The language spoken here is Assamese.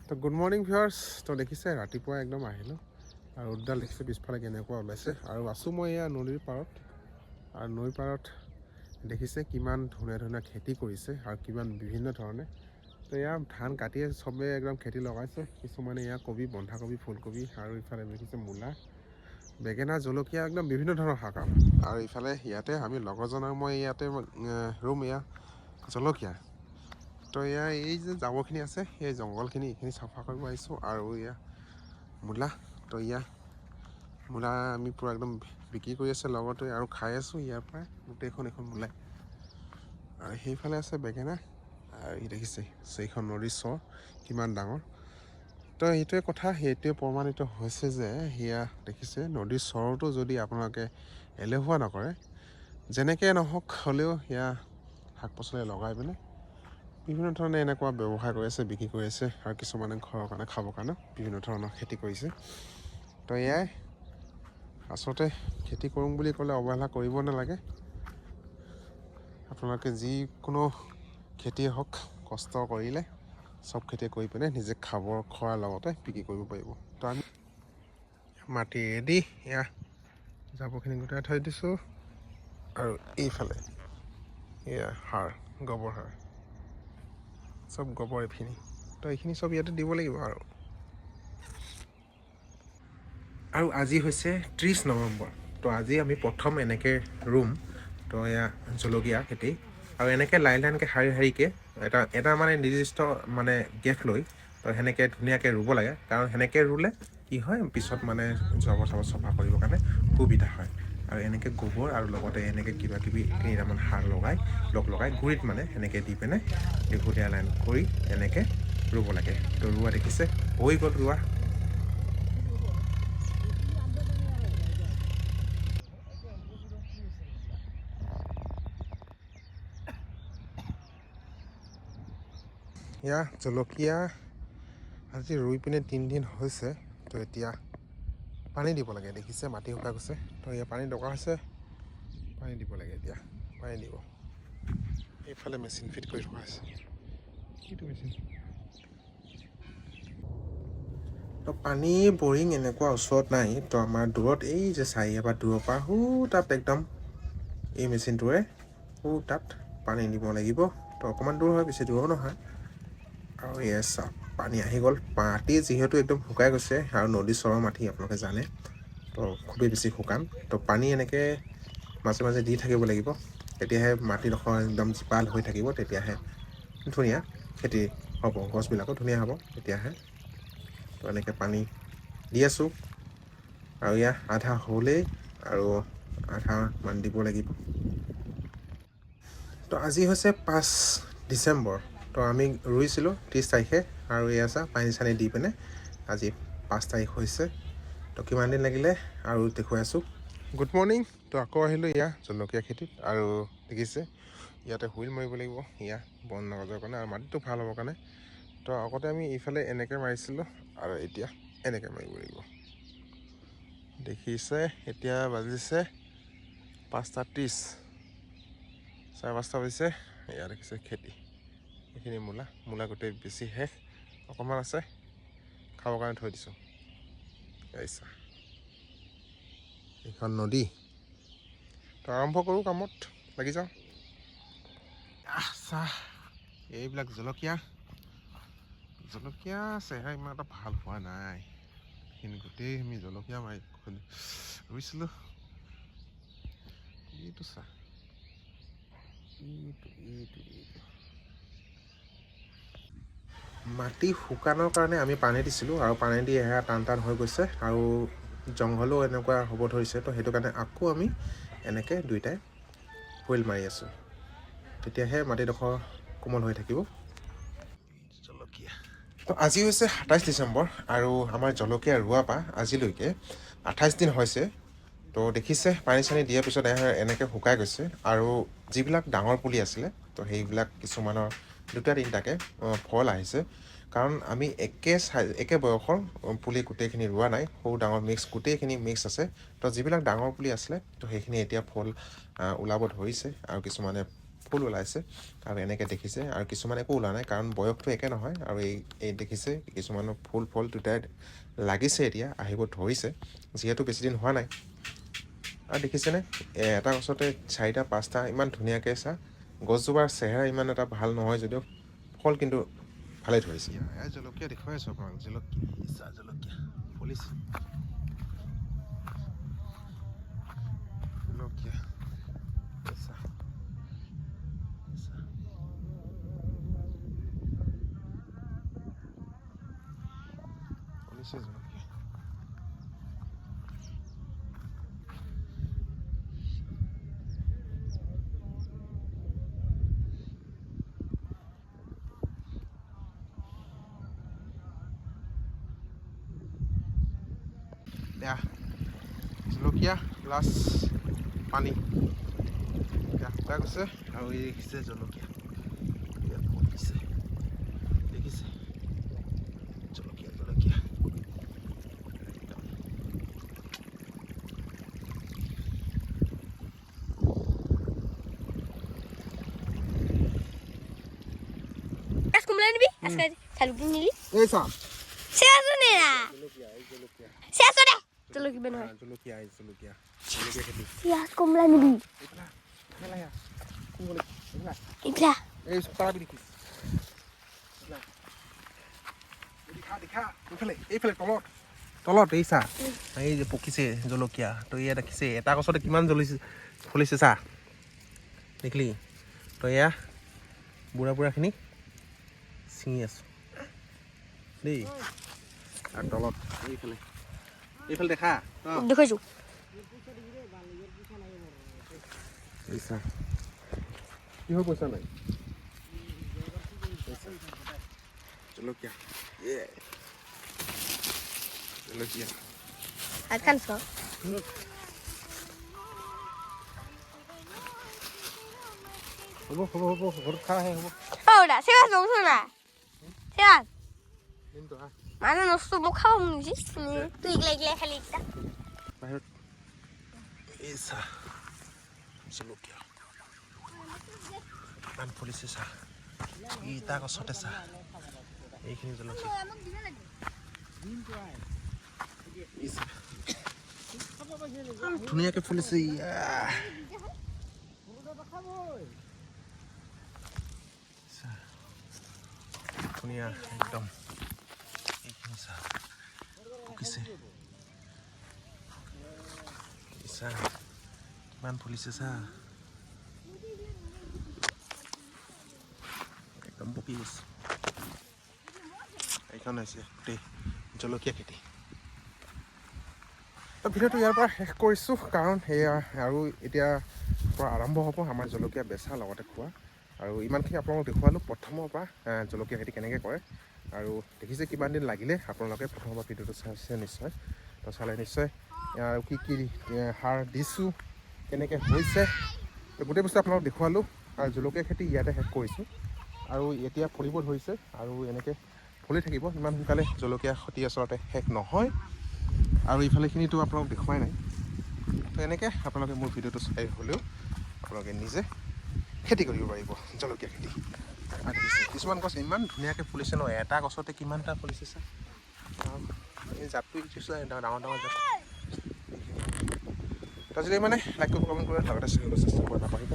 তো গুড মৰ্ণিং ভিউৱাৰ্ছ। তো দেখিছে ৰাতিপুৱা একদম আহিলোঁ আৰু ৰ'দডাল দেখিছে পিছফালে কেনেকুৱা ওলাইছে আৰু আছোঁ মই এয়া নদীৰ পাৰত। আৰু নৈৰ পাৰত দেখিছে কিমান ধুনীয়া ধুনীয়া খেতি কৰিছে আৰু কিমান বিভিন্ন ধৰণে। তো এয়া ধান কাটিয়ে চবে একদম খেতি লগাইছে। কিছুমানে এয়া কবি, বন্ধাকবি, ফুলকবি আৰু ইফালে দেখিছে মূলা, বেঙেনা, জলকীয়া, একদম বিভিন্ন ধৰণৰ শাক। আৰু ইফালে ইয়াতে আমি লগৰজনৰ মই ইয়াতে ৰুম এয়া জলকীয়া। তো এয়া এই যে জাবৰখিনি আছে সেই জংঘলখিনি এইখিনি চাফা কৰিব আহিছোঁ। আৰু এয়া মূলা, তো এয়া মূলা আমি পূৰা একদম বিক্ৰী কৰি আছে, লগতে আৰু খাই আছোঁ ইয়াৰ পৰাই গোটেইখন এখন মূলাই। আৰু সেইফালে আছে বেঙেনা আৰু ই দেখিছে এইখন নদীৰ চৰ কিমান ডাঙৰ। তো সেইটোৱে কথা, সেইটোৱে প্ৰমাণিত হৈছে যে সেয়া দেখিছে নদীৰ চৰতো যদি আপোনালোকে এলেহুৱা নকৰে, যেনেকৈ নহওক হ'লেও সেয়া শাক পাচলি লগাই পিনে বিভিন্ন ধৰণে এনেকুৱা ব্যৱসায় কৰি আছে, বিক্ৰী কৰি আছে। আৰু কিছুমানে ঘৰৰ কাৰণে খাবৰ কাৰণে বিভিন্ন ধৰণৰ খেতি কৰিছে। তো এয়াই আচলতে খেতি কৰোঁ বুলি ক'লে অৱহেলা কৰিব নালাগে। আপোনালোকে যিকোনো খেতিয়ে হওক কষ্ট কৰিলে চব খেতি কৰি পিনে নিজে খোৱাৰ লগতে বিক্ৰী কৰিব পাৰিব। তো আমি মাটি ৰেডি, এয়া জাবৰখিনি গোটাই থৈ দিছোঁ। আৰু এইফালে এয়া সাৰ, গোবৰ সাৰ, চব গোবৰ এইখিনি। তো এইখিনি চব ইয়াতে দিব লাগিব। আৰু আজি হৈছে 30 নৱেম্বৰ। তো আজি আমি প্ৰথম এনেকৈ ৰুম। তো এয়া জলকীয়া খেতি আৰু এনেকৈ লাইনকৈ শাৰী শাৰীকৈ এটা মানে নিৰ্দিষ্ট মানে গেপ লৈ তো সেনেকৈ ধুনীয়াকৈ ৰুব লাগে। কাৰণ সেনেকৈ ৰুলে কি হয়, পিছত মানে জাবৰ চাফা কৰিবৰ কাৰণে সুবিধা হয়। আৰু এনেকৈ গোবৰ আৰু লগতে এনেকৈ কিবা কিবি কেইটামান সাৰ লগাই গুৰিত মানে সেনেকৈ দি পিনে দীঘলীয়া লাইন কৰি এনেকৈ ৰুব লাগে। তো ৰোৱা দেখিছে হৈ গ'ল ৰোৱা। এয়া জলকীয়া আজি ৰুই পিনে 3 দিন হৈছে। তো এতিয়া পানী দিব লাগে, দেখিছে মাটি শুকাই গৈছে। তো এয়া পানী দৰকাৰ হৈছে, পানী দিব লাগে। এতিয়া পানী দিব। এইফালে মেচিন ফিট কৰি থোৱা আছে। কিটো মেচিন? তো পানী বৰিং এনেকুৱা ওচৰত নাই। তো আমাৰ দূৰত এই যে চাৰিআলিৰ দূৰৰ পৰা তাত একদম এই মেচিনটোৰে তাত পানী দিব লাগিব। তো অকণমান দূৰ হয়, বেছি দূৰো নহয়। আৰু এয়া চাওক পানী আহি গ'ল। মাটি যিহেতু একদম শুকাই গৈছে আৰু নদীৰ চৰৰ মাটি আপোনালোকে জানে, তো খুবেই বেছি শুকান। তো পানী এনেকৈ মাজে মাজে দি থাকিব লাগিব, তেতিয়াহে মাটিডোখৰ একদম জীপাল হৈ থাকিব। তেতিয়াহে ধুনীয়া খেতি হ'ব, গছবিলাকো ধুনীয়া হ'ব তেতিয়াহে। তো এনেকৈ পানী দি আছোঁ। আৰু এয়া আধা হ'লেই আৰু আধামান দিব লাগিব। তো আজি হৈছে 5 ডিচেম্বৰ। তো আমি ৰুইছিলোঁ 30 তাৰিখে আৰু এয়া চা পানী চানী দি পিনে আজি 5 তাৰিখ হৈছে। তো কিমান দিন লাগিলে আৰু দেখুৱাই আছোঁ। Good morning. তো আকৌ আহিলোঁ এয়া জলকীয়া খেতিত। আৰু দেখিছে ইয়াতে হুইল মাৰিব লাগিব, এয়া বন নগজৰ কাৰণে আৰু মাটিটো ভাল হ'বৰ কাৰণে। তো আগতে আমি এইফালে এনেকৈ মাৰিছিলোঁ আৰু এতিয়া এনেকৈ মাৰিব লাগিব। দেখিছে এতিয়া বাজিছে 5:30, 5:30 বাজিছে। এয়া দেখিছে খেতি, এইখিনি মূলা গোটেই বেছি শেষ, অকণমান আছে খাবৰ কাৰণে থৈ দিছোঁ। এইছা এইখন নদী। তো আৰম্ভ কৰোঁ, কামত লাগি যাওঁ। চাহ এইবিলাক জলকীয়া চেহেৰা ইমান এটা ভাল হোৱা নাই, কিন্তু গোটেই আমি জলকীয়া ৰুইছিলোঁ। এইটো চাহ এইটো মাটি শুকানৰ কাৰণে আমি পানী দিছিলোঁ আৰু পানী দি এয়া টান হৈ গৈছে আৰু জংঘলো এনেকুৱা হ'ব ধৰিছে। তো সেইটো কাৰণে আকৌ আমি এনেকৈ দুইটাই হুইল মাৰি আছোঁ, তেতিয়াহে মাটিডোখৰ কোমল হৈ থাকিব। জলকীয়া তো আজি হৈছে 27 ডিচেম্বৰ আৰু আমাৰ জলকীয়া ৰোৱাৰ পৰা আজিলৈকে 28 দিন হৈছে। তো দেখিছে পানী চানী দিয়াৰ পিছত এনেকৈ শুকাই গৈছে। আৰু যিবিলাক ডাঙৰ পুলি আছিলে তো সেইবিলাক কিছুমানৰ 2-3টাকৈ ফল আহিছে। কাৰণ আমি একে বয়সৰ পুলি গোটেইখিনি ৰোৱা নাই, সৰু ডাঙৰ গোটেইখিনি মিক্স আছে। তো যিবিলাক ডাঙৰ পুলি আছিলে তো সেইখিনি এতিয়া ফল ওলাব ধৰিছে আৰু কিছুমানে ফুল ওলাইছে আৰু এনেকৈ দেখিছে আৰু কিছুমান একো ওলোৱা নাই কাৰণ বয়সটো একে নহয় আৰু এই দেখিছে কিছুমানৰ ফুল ফল দুটাই লাগিছে এতিয়া আহিব ধৰিছে যিহেতু বেছিদিন হোৱা নাই আৰু দেখিছেনে এটা গছতে 4টা 5টা ইমান ধুনীয়াকৈ গছজোপাৰ চেহেৰা ইমান এটা ভাল নহয় যদিও ফল কিন্তু ভালে ধৰিছে জলকীয়া দেখুৱাই আছোঁ আপোনাক জলকীয়া ফুলিছে জলকীয়া ফুলিছে জলকীয়া জলকীয়া প্লাছ পানী শুকাই গৈছে আৰু এই দেখিছে জলকীয়া ইয়াত পকিছে দেখিছে জলকীয়া তলত এই এই যে পকিছে জলকীয়া তো এয়া দেখিছে এটা গছতে কিমান ফুলিছে দেখিলি তো এয়া বুঢ়াখিনি ছিঙি আছোঁ দেই আৰু তলত এইফালে দেখা দেখাইছোঁ কিহৰ পইচা নাই জলকীয়া হ'ব ঘৰত খা হে হ'ব Mana nusu mau kau mungkin tu ikhlas kali kita. বাহিৰত জলকীয়া ইমান ফুলিছে ইটা গছতে এইখিনি জলকীয়া ধুনীয়াকৈ ফুলিছে ধুনীয়া একদম এইখিনি পকিছে কিমান ফুলিছে একদম পকি গৈছে এইখন হৈছে গোটেই জলকীয়া খেতি ভিডিঅ'টো ইয়াৰ পৰা শেষ কৰিছোঁ কাৰণ সেয়া আৰু এতিয়া পৰা আৰম্ভ হ'ব আমাৰ জলকীয়া বেচা লগতে খোৱা আৰু ইমানখিনি আপোনালোকক দেখুৱালোঁ প্ৰথমৰ পৰা জলকীয়া খেতি কেনেকৈ কৰে আৰু দেখিছে কিমান দিন লাগিলে আপোনালোকে প্ৰথমবাৰ ভিডিঅ'টো চাইছে নিশ্চয় তো চালে নিশ্চয় আৰু কি সাৰ দিছোঁ কেনেকৈ হৈছে গোটেই বস্তু আপোনালোকক দেখুৱালোঁ আৰু জলকীয়া খেতি ইয়াতে শেষ কৰিছোঁ আৰু এতিয়া ফুলিব ধৰিছে আৰু এনেকৈ ফুলি থাকিব ইমান সোনকালে জলকীয়া খেতি আচলতে শেষ নহয় আৰু ইফালেখিনিতো আপোনালোক দেখুৱাই নাই তো এনেকৈ আপোনালোকে মোৰ ভিডিঅ'টো চাই হ'লেও আপোনালোকে নিজে খেতি কৰিব পাৰিব জলকীয়া খেতি আৰু কিছুমান গছ ইমান ধুনীয়াকৈ ফুলিছে ন এটা গছতে কিমানটা ফুলিছে এই জাতটো ডাঙৰ জাত যদি মানে লাইক কমেণ্ট কৰি লগতে চেষ্টা কৰিব নাপাহৰিব